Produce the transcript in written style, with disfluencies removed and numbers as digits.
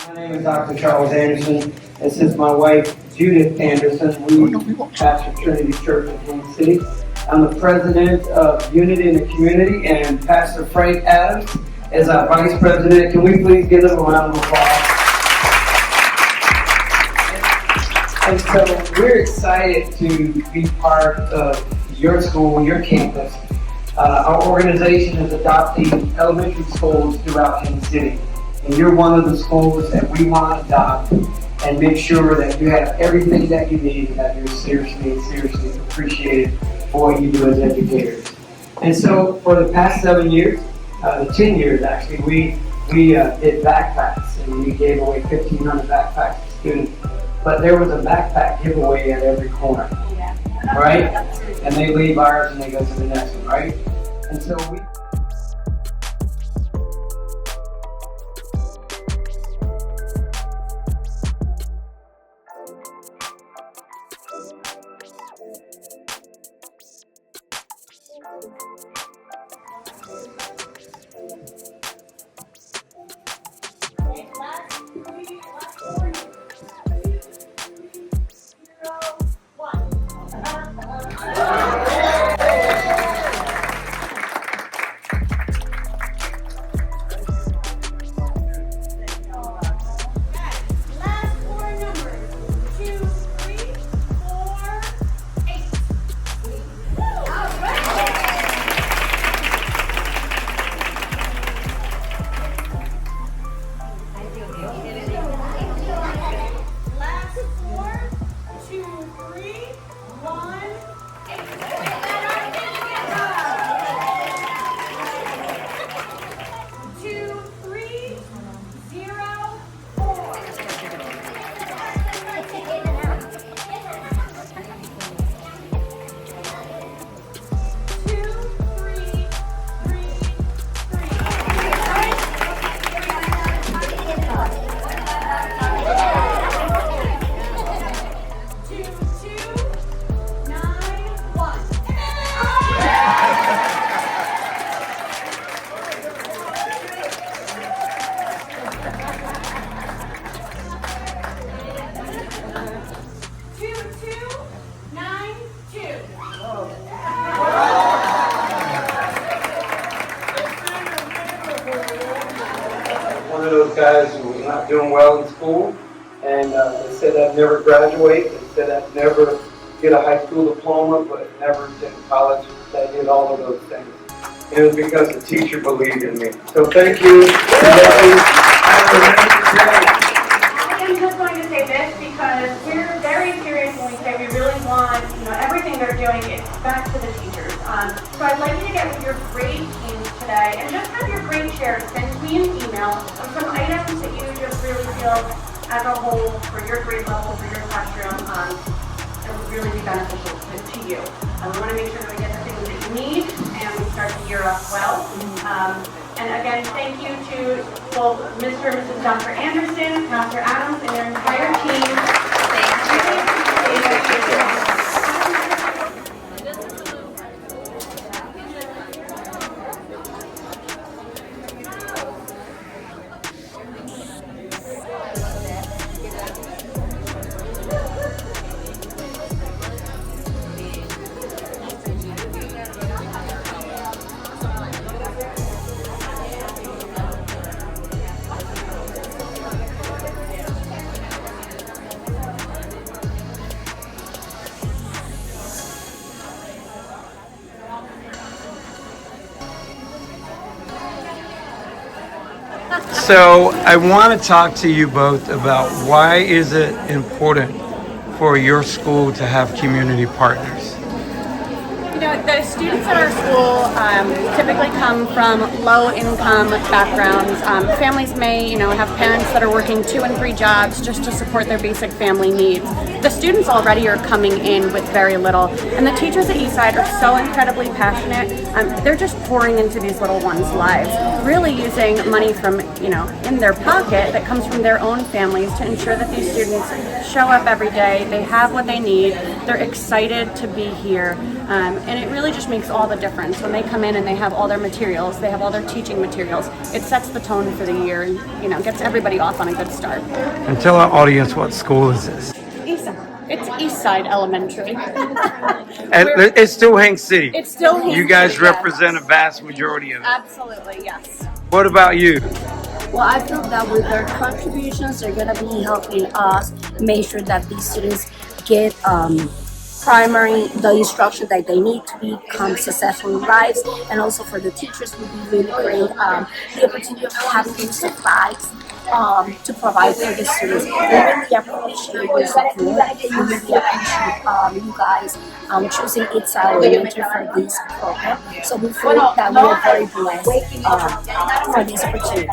My name is Dr. Charles Anderson. This is my wife, Judith Anderson. We pastor Trinity Church in Kansas City. I'm the president of Unity in the Community, and Pastor Frank Adams is our vice president. Can we please give them a round of applause? And so we're excited to be part of your school, your campus. Our organization is adopting elementary schools throughout Kansas City. And you're one of the schools that we want to adopt and make sure that you have everything that you need and that you're seriously appreciated for what you do as educators. And so for the past 7 years, 10 years actually, we did backpacks, and we gave away 1,500 backpacks to students. But there was a backpack giveaway at every corner, right? And they leave ours and they go to the next one, right? And so we... One of those guys who was not doing well in school, and they said I'd never graduate. They said I'd never get a high school diploma, but never attend college. I did all of those things. It was because the teacher believed in me. So thank you. I'm just going to say this because we're very serious when we say we really want, everything they're doing is back to the teachers. So I'd like you to get with your grade teams today and just have your grade share send me an email of some items that you just really feel as a whole for your grade level, for your classroom, that would really be beneficial to you. We want to make sure that we get the things that you need and we start the year off well. And again, thank you to both Mr. and Mrs. Dr. Anderson, Pastor Adams, and their entire team. Thank you. So I want to talk to you both about why is it important for your school to have community partners? The students at our school typically come from low-income backgrounds. Families may, have parents that are working 2 and 3 jobs just to support their basic family needs. The students already are coming in with very little, and the teachers at Eastside are so incredibly passionate. They're just pouring into these little ones' lives, really using money from in their pocket that comes from their own families to ensure that these students show up every day, they have what they need, they're excited to be here, and it really just makes all the difference when they come in and they have all their materials, they have all their teaching materials. It sets the tone for the year and gets everybody off on a good start. And tell our audience, what school is this? It's Eastside Elementary. It's still Hank City. It's still Hank You guys City, yes. represent a vast majority of it. Absolutely, yes. What about you? Well, I feel that with their contributions, they're going to be helping us make sure that these students get the instruction that they need to become successful in lives, and also for the teachers will be really great. The opportunity of having these supplies to provide for the students. We really appreciate your support. We really appreciate you guys choosing Eastside Elementary for this program. So we feel that we are very blessed for this opportunity.